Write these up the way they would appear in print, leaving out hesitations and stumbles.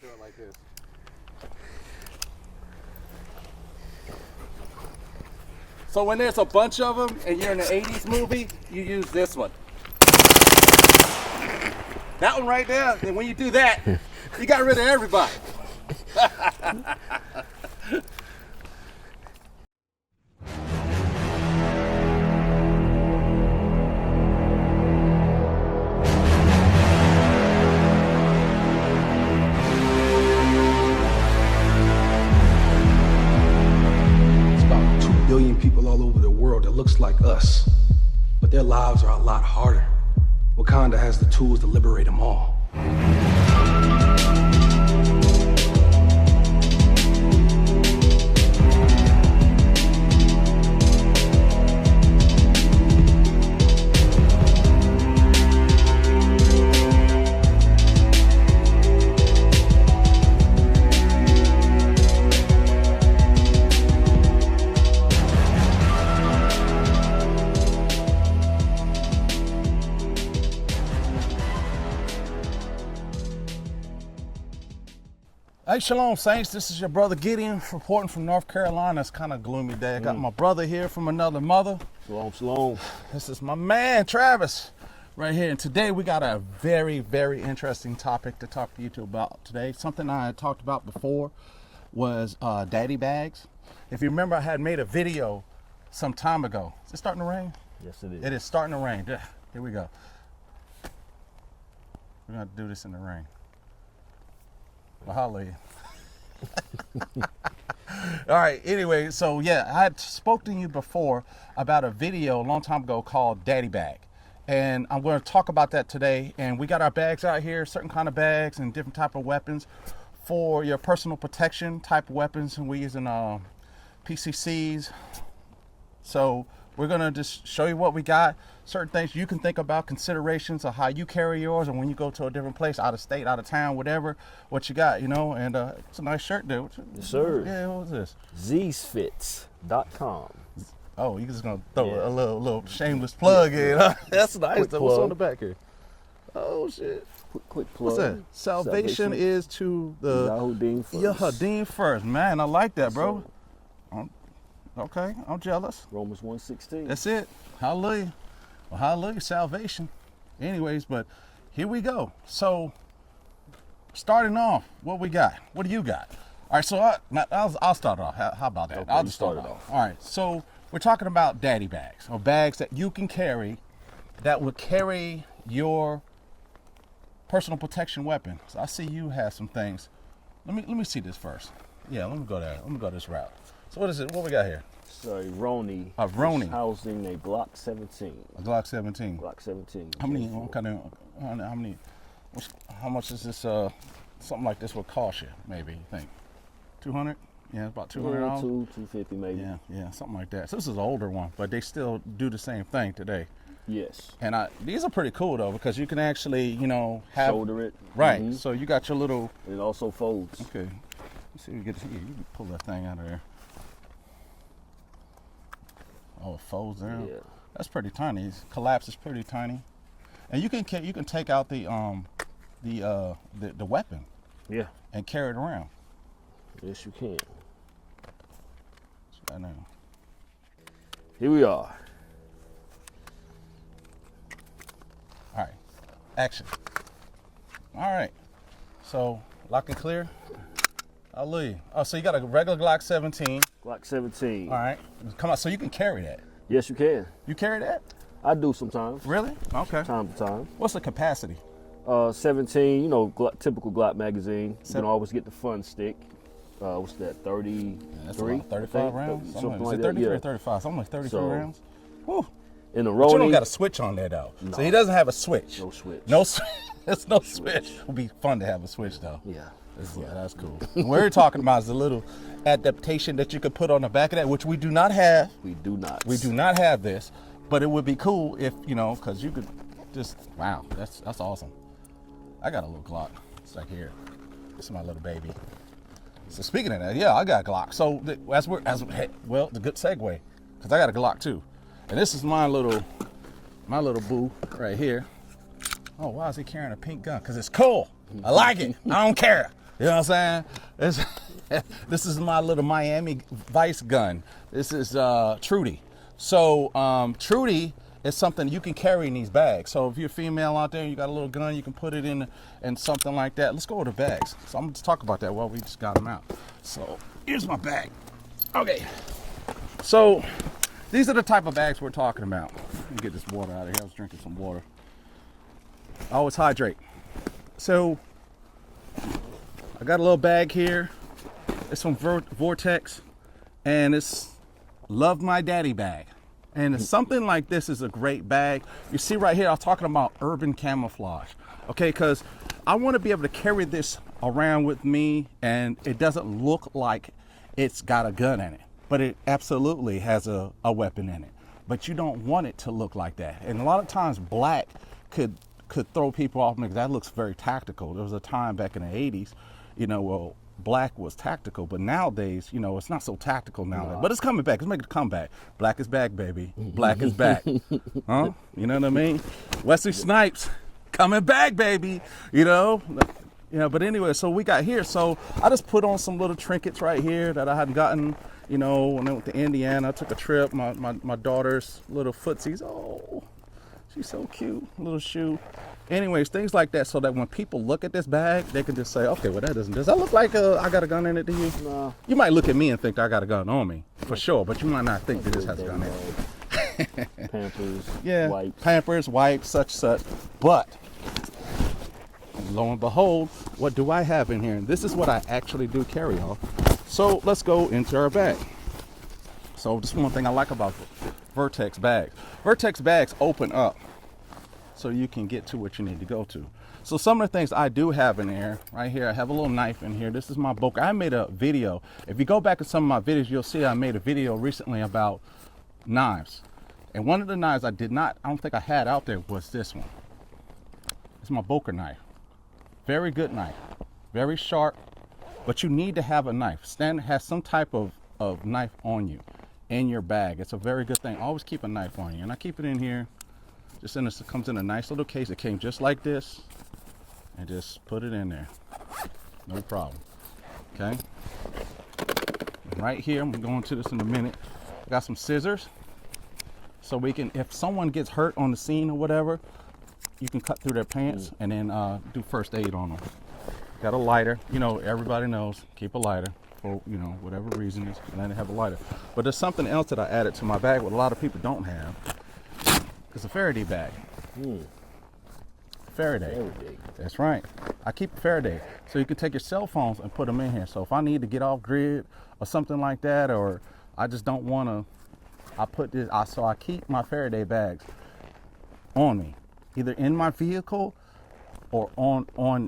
do it like this. So when there's a bunch of them and you're in an 80s movie, you use this one. That one right there, and when you do that, you got rid of everybody. People all over the world that looks like us, but their lives are a lot harder. Wakanda has the tools to liberate them all. Hey, Shalom Saints, this is your brother Gideon reporting from North Carolina. It's kind of a gloomy day. I got my brother here from another mother. Shalom, shalom. This is my man, Travis, right here. And today we got a very, very interesting topic to talk to you two about today. Something I had talked about before was daddy bags. If you remember, I had made a video some time ago. Is it starting to rain? Yes, it is. It is starting to rain. Here we go. We're going to do this in the rain. Well, hallelujah. All right, anyway, so yeah, I had spoken to you before about a video a long time ago called Daddy Bag. And I'm going to talk about that today. And we got our bags out here, certain kind of bags and different type of weapons for your personal protection type of weapons. And we're using PCCs. So we're going to just show you what we got. Certain things you can think about, considerations of how you carry yours, and when you go to a different place, out of state, out of town, whatever, what you got, you know. And it's a nice shirt, dude. Yes, sir. Yeah, what was this? Zsfits.com. Oh, you just gonna throw a little shameless plug in, huh? That's nice. Quick What's on plug. the back here? Oh shit. Quick plug. What's that? Salvation is to the Yahudim first. Yahudim first. Man, I like that, bro. Okay, I'm jealous. Romans 1:16. That's it. Hallelujah. Well, hallelujah, salvation. Anyways, but here we go. So, starting off, what we got? What do you got? All right, so I'll start off. How about that? Okay, I'll you just start start it off. All right, so we're talking about daddy bags, or bags that you can carry that would carry your personal protection weapon. So I see you have some things. Let me see this first. Yeah, let me go there. Let me go this route. So what is it? What we got here? So Roni. Roni. Housing a Glock 17. A Glock 17. Glock 17. How many? What kind of? How many? How much is this? Something like this would cost you? Maybe you think 200? Yeah, it's about $200. 250 maybe. Yeah, something like that. So this is an older one, but they still do the same thing today. Yes. And these are pretty cool though, because you can actually, you know, have shoulder it. Right. Mm-hmm. So you got your little. And it also folds. Okay. Let's see if we get here. You can pull that thing out of there. Oh, it folds down. Yeah. That's pretty tiny. It collapses pretty tiny, and you can take out the weapon. Yeah. And carry it around. Yes, you can. I know. Here we are. All right. Action. All right. So lock and clear. Hallelujah. Oh, so you got a regular Glock 17. Glock 17. All right. Come on. So you can carry that. Yes, you can. You carry that? I do sometimes. Really? Okay. Time to time. What's the capacity? 17, you know, typical Glock magazine. You can always get the fun stick. What's that, 33? That's about 35 rounds? Something like that. that, 33 yeah. or 35? Something like 33 So, rounds? Whew. In the But you don't Roni. got a switch on there, though. No. So he doesn't have a switch. No switch. No switch. There's no switch. It would be fun to have a switch, though. Yeah. Yeah, that's cool. What we're talking about is the little adaptation that you could put on the back of that, which we do not have. We do not. We do not have this, but it would be cool if, you know, because you could just, wow, that's awesome. I got a little Glock. It's like here. This is my little baby. So speaking of that, yeah, I got a Glock. So the good segue, because I got a Glock too, and this is my little boo right here. Oh, why is he carrying a pink gun? Because it's cool. I like it. I don't care. You know what I'm saying? This is my little Miami Vice gun. This is Trudy. So Trudy is something you can carry in these bags. So if you're a female out there and you got a little gun, you can put it in something like that. Let's go with the bags. So I'm gonna talk about that while we just got them out. So here's my bag. Okay. So these are the type of bags we're talking about. Let me get this water out of here. I was drinking some water. I always hydrate. So I got a little bag here. It's from Vortex, and it's Love My Daddy bag. And something like this is a great bag. You see right here, I'm talking about urban camouflage. Okay, because I want to be able to carry this around with me, and it doesn't look like it's got a gun in it, but it absolutely has a weapon in it. But you don't want it to look like that. And a lot of times black could throw people off because that looks very tactical. There was a time back in the 80s, well, black was tactical, but nowadays, it's not so tactical nowadays. But it's coming back. It's making a comeback. Black is back, baby. Black is back. Huh? You know what I mean? Wesley Snipes coming back, baby. But anyway, so we got here. So I just put on some little trinkets right here that I hadn't gotten. When I went to Indiana, I took a trip. My daughter's little footsies. Oh, she's so cute. Little shoe. Anyways, things like that, so that when people look at this bag, they can just say, okay, well, does that look like I got a gun in it to you? No. You might look at me and think I got a gun on me, for sure, but you might not think that this has a gun in it. Pampers, Yeah, wipes. Pampers, wipes, such. But, lo and behold, what do I have in here? And this is what I actually do carry off. So let's go into our bag. So this is one thing I like about Vertex bags. Vertex bags open up so you can get to what you need to go to. So some of the things I do have in there, right here, I have a little knife in here. This is my Boker. I made a video. If you go back in some of my videos, you'll see I made a video recently about knives. And one of the knives I don't think I had out there was this one. It's my Boker knife. Very good knife, very sharp, but you need to have a knife. Has some type of knife on you in your bag. It's a very good thing. Always keep a knife on you. And I keep it in here. It comes in a nice little case. It came just like this, and just put it in there. No problem. Okay. And right here, I'm going to this in a minute. I got some scissors, so we can, if someone gets hurt on the scene or whatever, you can cut through their pants and then do first aid on them. Got a lighter. Everybody knows, keep a lighter for whatever reason is, and then have a lighter. But there's something else that I added to my bag, what a lot of people don't have. It's a Faraday bag. Faraday. That's right. I keep a Faraday. So you can take your cell phones and put them in here. So if I need to get off grid or something like that, or I just don't want to, so I keep my Faraday bags on me, either in my vehicle or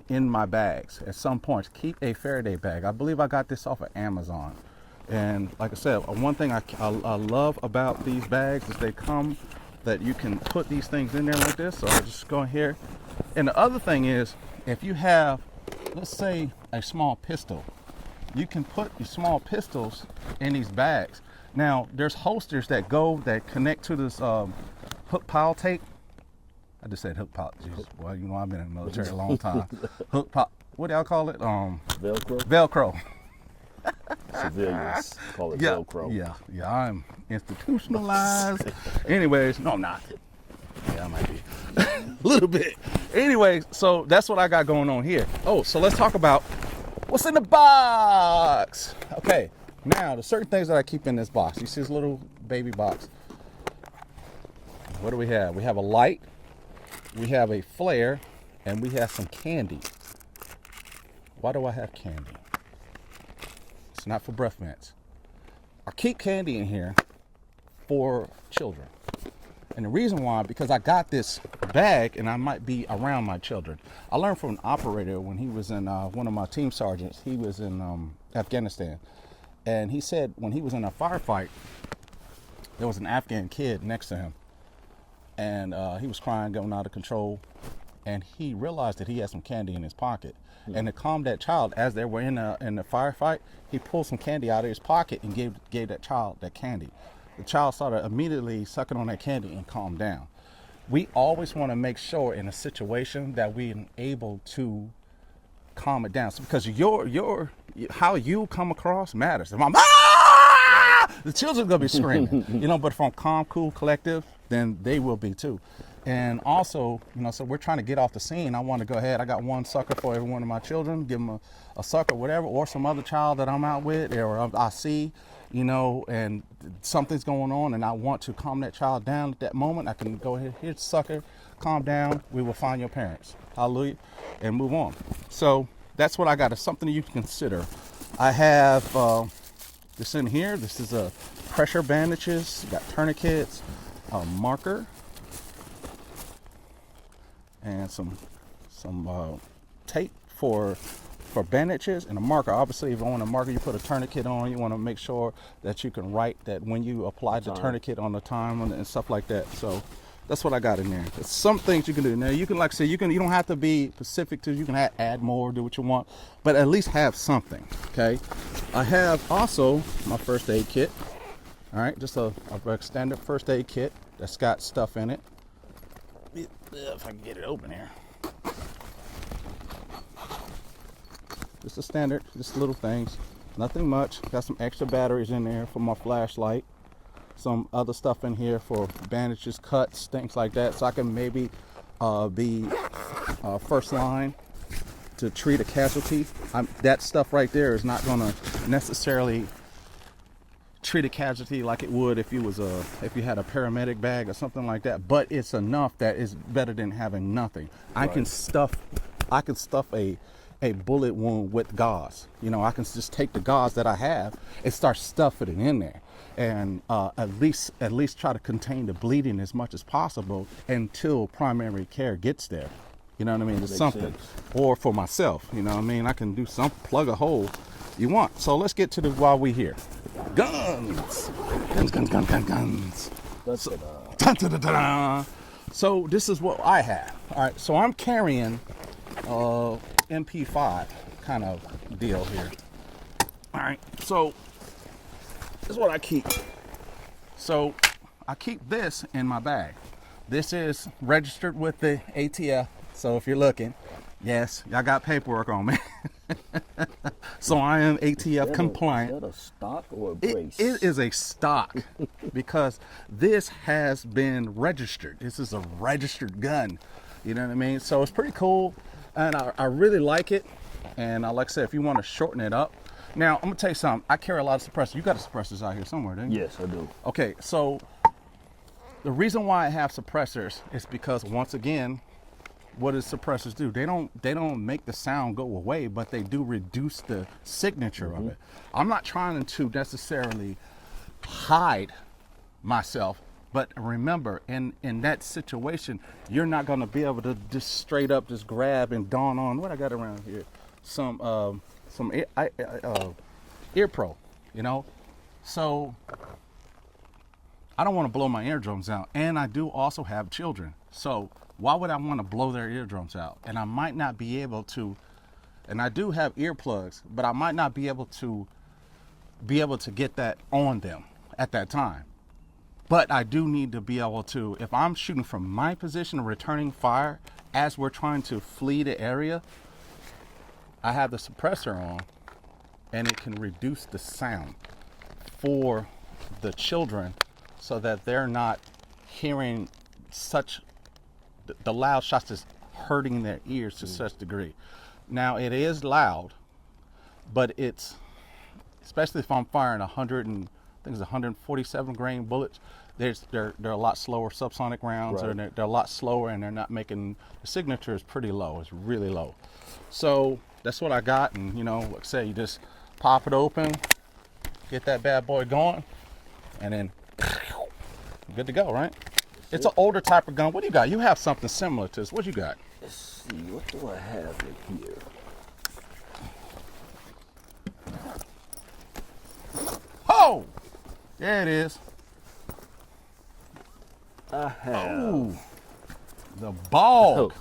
in my bags. At some points, keep a Faraday bag. I believe I got this off of Amazon. And like I said, one thing I love about these bags is they come that you can put these things in there like this. So I'll just go here. And the other thing is, if you have, let's say, a small pistol, you can put your small pistols in these bags. Now, there's holsters that connect to this hook pile tape. I just said hook pile. Jesus. Well, I've been in the military a long time. Hook pile. What do y'all call it? Velcro. Velcro. Civilians call it Velcro. Yeah, I'm institutionalized. Anyways, no, I'm not. Yeah, I might be. A little bit. Anyways, so that's what I got going on here. Oh, so let's talk about what's in the box. Okay, now the certain things that I keep in this box. You see this little baby box. What do we have? We have a light, we have a flare, and we have some candy. Why do I have candy? It's not for breath mints. I keep candy in here for children. And the reason why, because I got this bag and I might be around my children. I learned from an operator when he was in, one of my team sergeants, he was in Afghanistan. And he said when he was in a firefight, there was an Afghan kid next to him. And he was crying, going out of control. And he realized that he had some candy in his pocket. And to calm that child, as they were in the firefight, he pulled some candy out of his pocket and gave that child that candy. The child started immediately sucking on that candy and calmed down. We always want to make sure in a situation that we're able to calm it down. So because how you come across matters. If I'm ah! The children are gonna be screaming, but if I'm calm, cool, collective, then they will be too. And also, so we're trying to get off the scene. I want to go ahead. I got one sucker for every one of my children. Give them a sucker, whatever, or some other child that I'm out with or I see, and something's going on and I want to calm that child down at that moment. I can go ahead, here's the sucker, calm down. We will find your parents. Hallelujah. And move on. So that's what I got. It's something you can consider. I have this in here. This is a pressure bandages. Got tourniquets, a marker, and some tape for bandages and a marker. Obviously, if you want a marker, you put a tourniquet on. You want to make sure that you can write that when you apply the tourniquet on the time and stuff like that. So that's what I got in there. There's some things you can do. Now you can, like I say, you don't have to be specific to. You can add more, do what you want, but at least have something. Okay. I have also my first aid kit. All right, just a standard first aid kit that's got stuff in it. If I can get it open here. Just a standard, just little things, nothing much. Got some extra batteries in there for my flashlight. Some other stuff in here for bandages, cuts, things like that. So I can maybe be first line to treat a casualty. That stuff right there is not gonna necessarily treat a casualty like it would if you had a paramedic bag or something like that, but it's enough that is better than having nothing. Right. I can stuff a bullet wound with gauze. I can just take the gauze that I have and start stuffing it in there, and at least try to contain the bleeding as much as possible until primary care gets there. You know what I mean? It's something sense. Or for myself, I can do something, plug a hole you want. So let's get to the while we here. Guns. So this is what I have. All right, so I'm carrying MP5 kind of deal here. All right, so this is what I keep. So I keep this in my bag. This is registered with the ATF. So if you're looking, yes, y'all got paperwork on me. So I am ATF compliant. Is that a stock or a brace? It is a stock because this has been registered. This is a registered gun. You know what I mean? So it's pretty cool, and I really like it. And like I said, if you want to shorten it up. Now, I'm going to tell you something. I carry a lot of suppressors. You got suppressors out here somewhere, don't you? Yes, I do. Okay, so the reason why I have suppressors is because, once again, what does suppressors do? They don't make the sound go away, but they do reduce the signature of it. I'm not trying to necessarily hide myself, but remember, in that situation, you're not going to be able to just straight up just grab and dawn on what I got around here. Some ear pro, So I don't want to blow my eardrums out, and I do also have children. So why would I want to blow their eardrums out? And I might not be able to, and I do have earplugs, but I might not be able to get that on them at that time. But I do need to be able to, if I'm shooting from my position, returning fire as we're trying to flee the area, I have the suppressor on, and it can reduce the sound for the children so that they're not hearing such the loud shots is hurting their ears to such degree. Now it is loud, but it's, especially if I'm firing 147 grain bullets, they're a lot slower subsonic rounds, right. Or they're a lot slower, and they're not making, the signature is pretty low. It's really low. So that's what I got, and like I say, you just pop it open, get that bad boy going, and then good to go, right? It's an older type of gun. What do you got? You have something similar to this. What you got? Let's see. What do I have in here? Oh! There it is. I have the ball.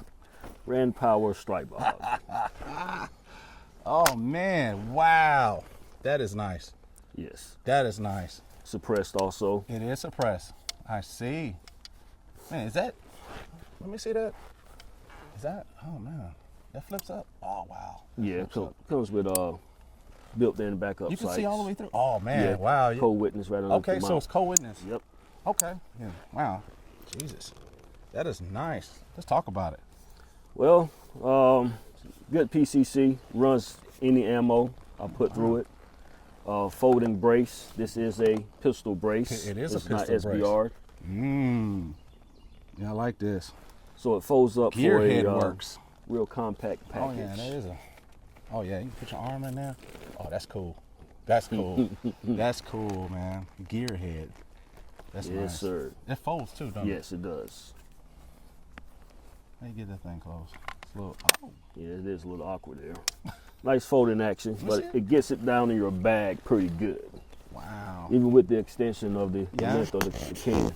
Rand Power Strike Ball. Oh man! Wow, that is nice. Yes. That is nice. Suppressed also. It is suppressed. I see. Man, is that? Let me see that. Is that? Oh man, That flips up. Oh wow. Yeah, Flips up. comes with built-in backup You can sights. see all the way through. Oh man, Yeah, wow. co-witness right under Okay, the so mount. it's co-witness. Yep. Okay. Yeah. Wow. Jesus. That is nice. Let's talk about it. Well, good PCC, runs any ammo I put through it. Folding brace. This is a pistol brace. It is a it's pistol not brace. SBR. Yeah, I like this. So it folds up Gearhead for a works. real compact Oh package. yeah, that is a. Oh yeah, you can put your arm in there. Oh, that's cool. That's cool. That's cool, man. Gearhead. That's Yes, nice. sir. It folds too, doesn't it? Yes, it does. Let me get that thing close. It's a little. Oh. Yeah, it is a little awkward there. Nice folding action, but see it? it gets it down in your bag pretty good, Wow. even with the extension of the Yeah. length of the can.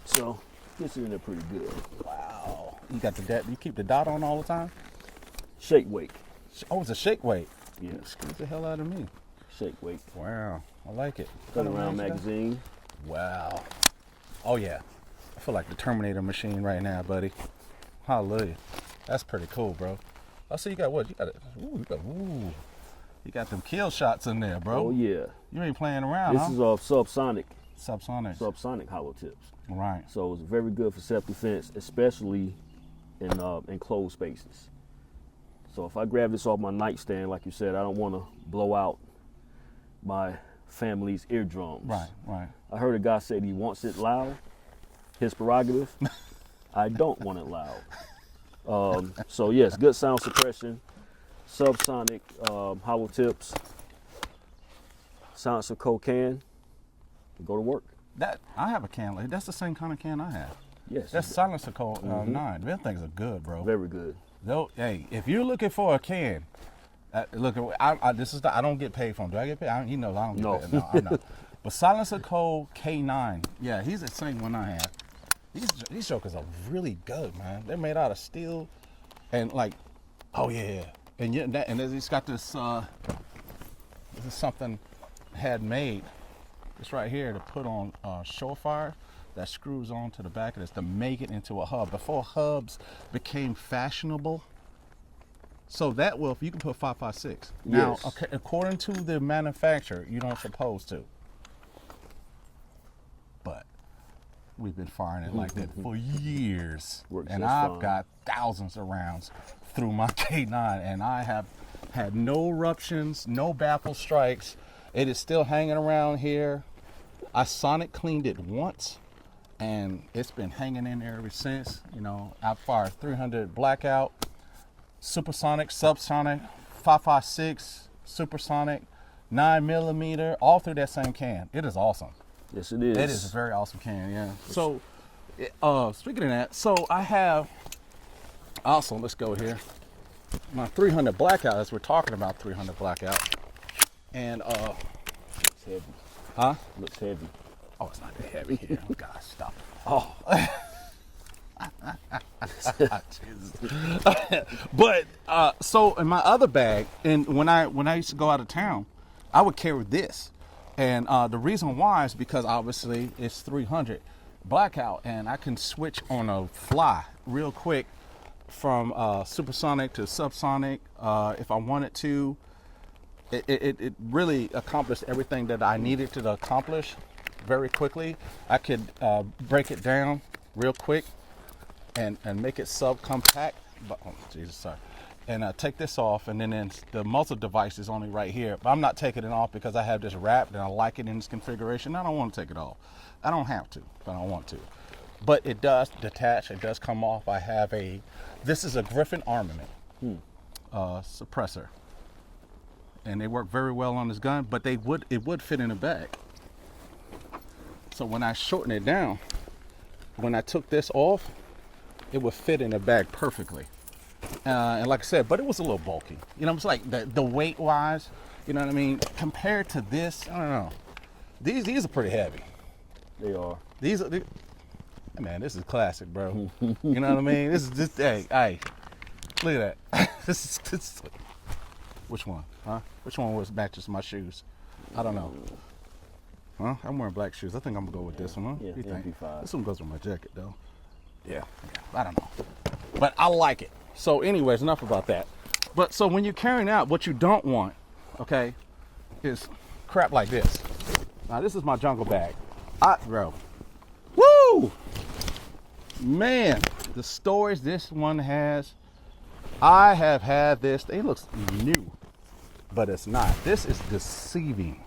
So gets it in there pretty good. Wow. You got the dot. You keep the dot on all the time. Shake weight. Oh, it's a shake weight. Yeah, Excuse the hell out of me. shake weight. Wow. I like it. Cut around Nice, guys. magazine. Wow. Oh yeah. I feel like the Terminator machine right now, buddy. Hallelujah. That's pretty cool, bro. I see you got what? You got them kill shots in there, bro. Oh yeah. You ain't playing around, This huh? is subsonic Subsonic. hollow tips. Right. So it's very good for self-defense, especially in enclosed spaces. So if I grab this off my nightstand, like you said, I don't want to blow out my family's eardrums. Right. I heard a guy say he wants it loud. His prerogative. I don't want it loud. So yes, good sound suppression, subsonic hollow tips, silencer can. Go to work. That I have a can like that's the same kind of can I have. Yes, That's Silencer Code 9. Them things are good, bro. very good. Hey, if you're looking for a can, look, I don't get paid from. Do I get paid? He knows I don't get No. paid. No, I'm not. But Silencer Code K9, yeah, he's the same one I have. These jokers are really good, man. They're made out of steel, and like, oh yeah, and it's got this. This is something handmade. It's right here to put on Surefire that screws on to the back of this to make it into a hub. Before hubs became fashionable, so that will, if you can put 5.56. Now, Yes. okay, according to the manufacturer, you don't supposed to. But we've been firing it like that for years. Works And just I've fine. got thousands of rounds through my K9, and I have had no eruptions, no baffle strikes. It is still hanging around here. I sonic cleaned it once, and it's been hanging in there ever since. You know, I've fired 300 blackout, supersonic, subsonic, 5.56, supersonic, 9mm, all through that same can. It is awesome. Yes, it is. It is a very awesome can, yeah. So, speaking of that, so I have also, let's go here, my 300 blackout, as we're talking about 300 blackout. And, It's heavy. huh? Looks heavy. Oh, it's not that heavy here. Oh, gosh, stop. Oh, But, so in my other bag, and when I used to go out of town, I would carry this. And the reason why is because obviously it's 300 blackout, and I can switch on a fly real quick from supersonic to subsonic if I wanted to. It really accomplished everything that I needed to accomplish very quickly. I could break it down real quick and make it subcompact. But, oh, Jesus, sorry. And take this off, and then the muzzle device is only right here. But I'm not taking it off because I have this wrapped and I like it in this configuration. I don't want to take it off. I don't have to, but I don't want to. But it does detach. It does come off. I have this is a Griffin Armament suppressor. And they work very well on this gun, but it would fit in a bag. So when I shorten it down, when I took this off, it would fit in a bag perfectly. And like I said, but it was a little bulky. You know, it's like the weight wise, you know what I mean? Compared to this, I don't know. These are pretty heavy. they are. Man, this is classic, bro. You know what I mean? This is just, hey, look at that. This is, which one, huh? Which one matches my shoes? I don't know. Huh? I'm wearing black shoes. I think I'm gonna go with this one, huh? Yeah, You think? MP5. This one goes with my jacket, though. Yeah, I don't know. But I like it. So anyways, enough about that. But so when you're carrying out, what you don't want, okay, is crap like this. Now this is my jungle bag. Bro, woo! Man, the storage this one has, I have had this, it looks new, but it's not. This is deceiving.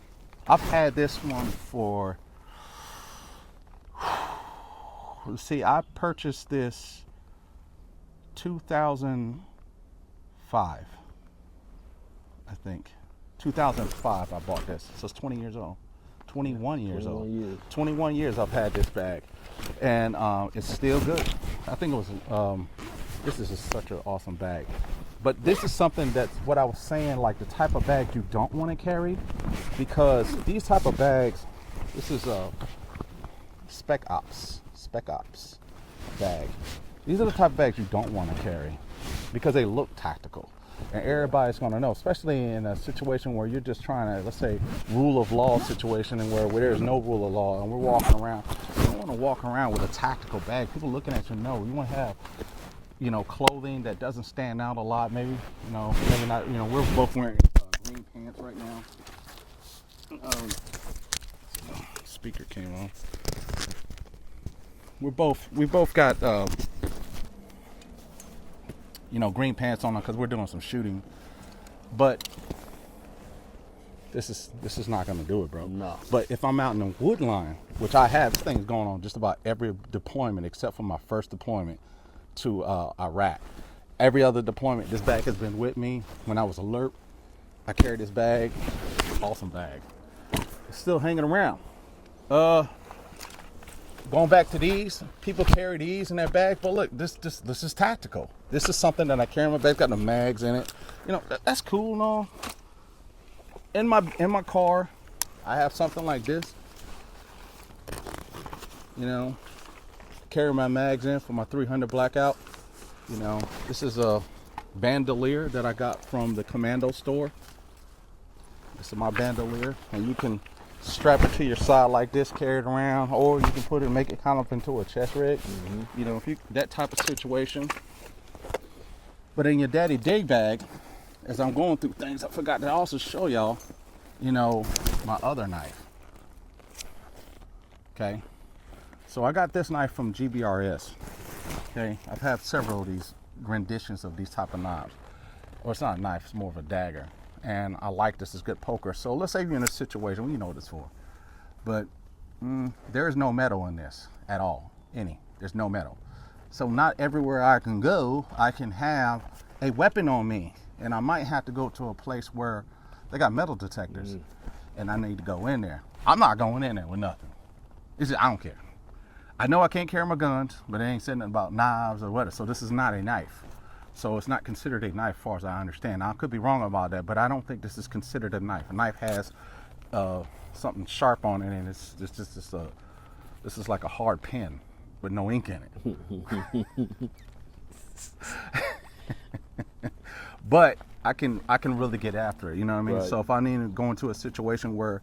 I've had this one for, let's see, I purchased this 2005, I think. 2005 I bought this, so it's 20 years old. 21 years old. 21 years I've had this bag, and it's still good. I think it was, this is just such an awesome bag. But this is something that's what I was saying, like the type of bag you don't want to carry, because these type of bags, this is a Spec Ops bag. These are the type of bags you don't want to carry because they look tactical. And everybody's going to know, especially in a situation where you're just trying to, let's say, rule of law situation, and where there's no rule of law and we're walking around. You don't want to walk around with a tactical bag. People looking at you, no. You want to have, you know, clothing that doesn't stand out a lot. Maybe, you know, maybe not. You know, we're both wearing green pants right now. Speaker came on. We both got, you know, green pants on because we're doing some shooting, but this is not going to do it, bro. No. But if I'm out in the wood line, which I have, this thing is going on just about every deployment except for my first deployment to Iraq. Every other deployment, this bag has been with me. When I was alert, I carried this bag. Awesome bag. It's still hanging around. Going back to these, people carry these in their bag, but look, this is tactical. This is something that I carry in my bag. It's got the mags in it. You know, that's cool and all. In my car, I have something like this. You know, carry my mags in for my 300 blackout. You know, this is a bandolier that I got from the Commando store. This is my bandolier, and you can strap it to your side like this, carry it around, or you can put it, make it kind of into a chest rig. You know, if you that type of situation. But in your daddy day bag, as I'm going through things, I forgot to also show y'all, you know, my other knife. Okay, so I got this knife from GBRS. Okay, I've had several of these renditions of these type of knives. Well, it's not a knife, it's more of a dagger. And I like this, it's good poker. So let's say you're in a situation, well, you know what it's for. But there is no metal in this at all, there's no metal. So not everywhere I can go, I can have a weapon on me. And I might have to go to a place where they got metal detectors and I need to go in there. I'm not going in there with nothing. It's just, I don't care. I know I can't carry my guns, but it ain't saying nothing about knives or whatever. So this is not a knife. So it's not considered a knife, as far as I understand. Now, I could be wrong about that, but I don't think this is considered a knife. A knife has something sharp on it, and it's just this is like a hard pen with no ink in it. But I can really get after it. You know what I mean? Right. So if I need to go into a situation where,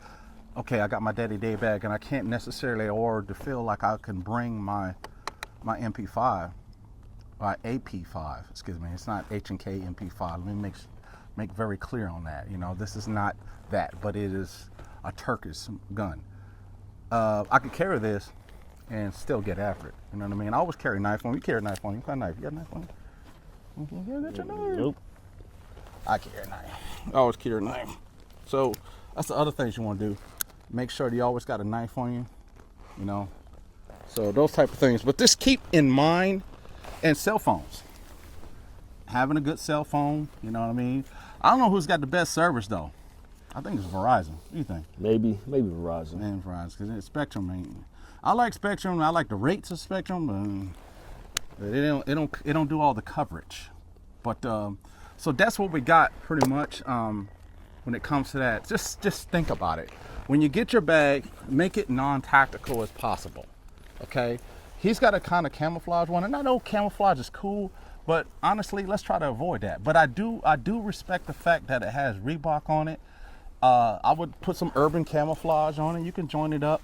okay, I got my daddy day bag, and I can't necessarily, or to feel like I can bring my MP5. AP5, excuse me. It's not H&K MP5. Let me make very clear on that. You know, this is not that, but it is a Turkish gun. I could carry this and still get after it. You know what I mean? I always carry a knife on me. You carry a knife on you. What kind of knife? You got a knife on you? Yeah, that's your knife. Nope. I carry a knife. I always carry a knife. So that's the other things you want to do. Make sure that you always got a knife on you. You know. So those type of things. But just keep in mind. And cell phones. Having a good cell phone, you know what I mean? I don't know who's got the best service though. I think it's Verizon. What do you think? Maybe Verizon. Man, Verizon, because Spectrum ain't. I like Spectrum. I like the rates of Spectrum, but it don't do all the coverage. But so that's what we got pretty much when it comes to that. Just think about it. When you get your bag, make it non-tactical as possible. Okay. He's got a kind of camouflage one, and I know camouflage is cool, but honestly, let's try to avoid that. But I do respect the fact that it has Reebok on it. I would put some urban camouflage on it. You can join it up,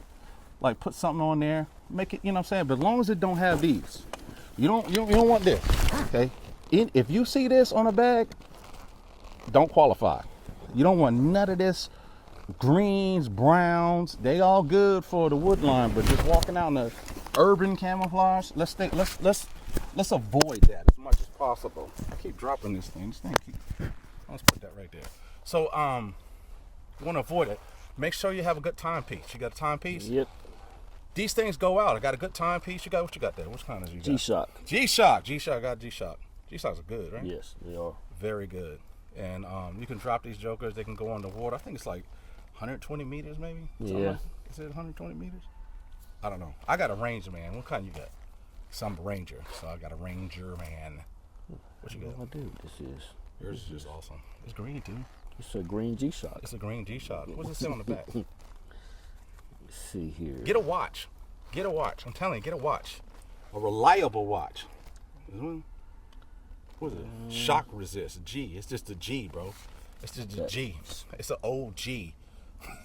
like put something on there, make it, you know what I'm saying? But as long as it don't have these, you don't want this, okay? if you see this on a bag, don't qualify. You don't want none of this greens, browns. They all good for the wood line, but just walking out in the urban camouflage, let's avoid that as much as possible. I keep dropping this thing. Let's put that right there. So you want to avoid it. Make sure you have a good timepiece. You got a timepiece? Yep. These things go out. I got a good timepiece. You got what you got there? Which kind is you got? G-Shock. G-Shock. I got G-Shock. G-Shocks are good, right? Yes, they are. Very good. And you can drop these jokers. They can go on the water. I think it's like 120 meters maybe. Yeah. Is it 120 meters? I don't know. I got a Ranger, man. What kind you got? Some Ranger. So I got a Ranger, man. What you got? I do. This is. Yours is just awesome. It's green too. It's a green G-Shock. It's a green G-Shock. What's it say on the back? Let's see here. Get a watch. Get a watch. I'm telling you, get a watch. A reliable watch. What is it? Shock resist. G. It's just a G, bro. It's just a G. It's an old G.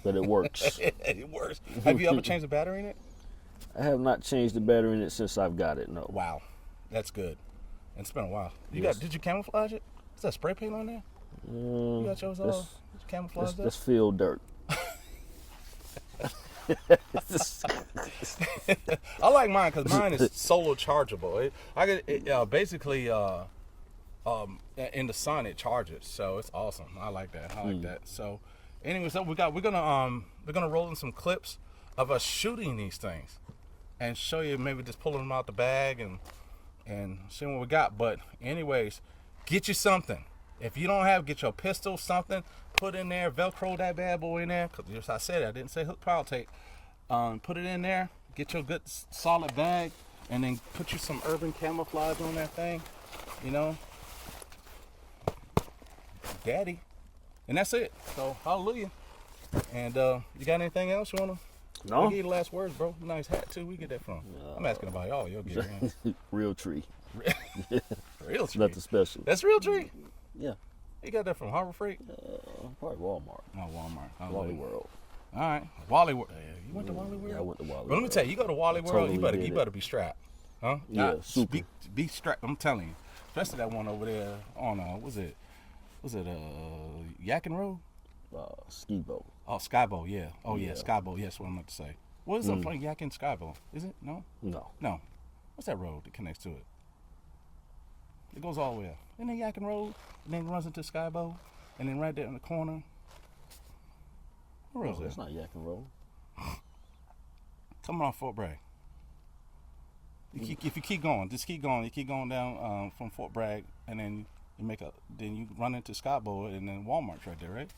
But it works. It works. Have you ever changed the battery in it? I have not changed the battery in it since I've got it. No. Wow, that's good. And it's been a while. Yes. Did you camouflage it? Is that spray paint on there? You got yours all camouflaged That's field dirt. I like mine because mine is solar chargeable. Basically in the sun it charges, so it's awesome. I like that. So, anyway, so we're gonna roll in some clips of us shooting these things and show you, maybe just pulling them out the bag and seeing what we got. But anyways, get you something. If you don't have, get your pistol, something, put in there, Velcro that bad boy in there. Cause as I said, I didn't say hook pile tape. Put it in there, get your good solid bag, and then put you some urban camouflage on that thing, you know. Daddy. And that's it. So, hallelujah. And you got anything else you wanna? No. I'll give you the last words, bro. Nice hat too. Where you get that from? I'm asking about y'all. You'll get it. Real tree. Real tree. Nothing special. That's real tree. Yeah. You got that from Harbor Freight? Probably Walmart. Oh, Walmart. Wally World. All right, Wally World. You went to Wally World? Yeah, I went to Wally But let me tell you, you go to Wally World, totally you did better it. be strapped, huh? Yeah, super. Be strapped. I'm telling you, especially that one over there on was it Yakin Road? Ski boat. Oh, Skyboat, yeah. Oh yeah, Yeah. Skyboat. Yes, what I'm about to say. What is up from Yakin Skyboat? Is it? No. No. What's that road that connects to it? It goes all the way up. Isn't it Yakin Road? And then runs into Skyboat, and then right there in the corner. What road is That's that? not Yakin Road. Coming off Fort Bragg. If you keep going, just keep going. You keep going down from Fort Bragg, and then then you run into Skyboat, and then Walmart's right there, right?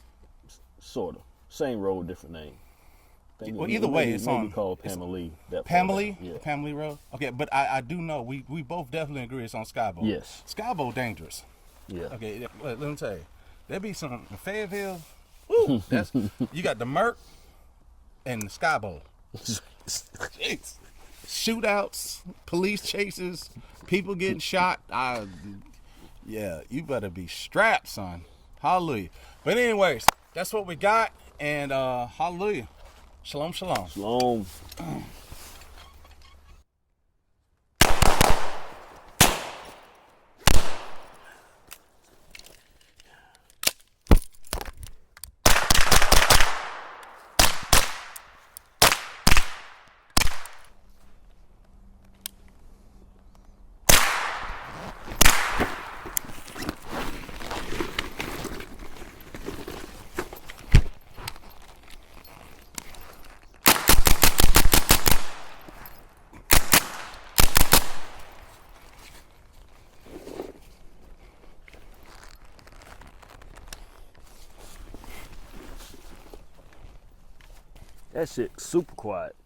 Sort of. Same road, different name. Well, either way, it's on. called Pamela. Pamela? Yeah. Pamela Road? Okay, but I do know, we both definitely agree it's on Skyboat. Yes. Skyboat dangerous. Yeah. Okay, let me tell you. There be some in Fayetteville. Woo, you got the Merc and the Skyboat. Jeez. Shootouts, police chases, people getting shot. Yeah, you better be strapped, son. Hallelujah. But anyways, that's what we got, and hallelujah. Shalom, shalom. Shalom. That shit super quiet.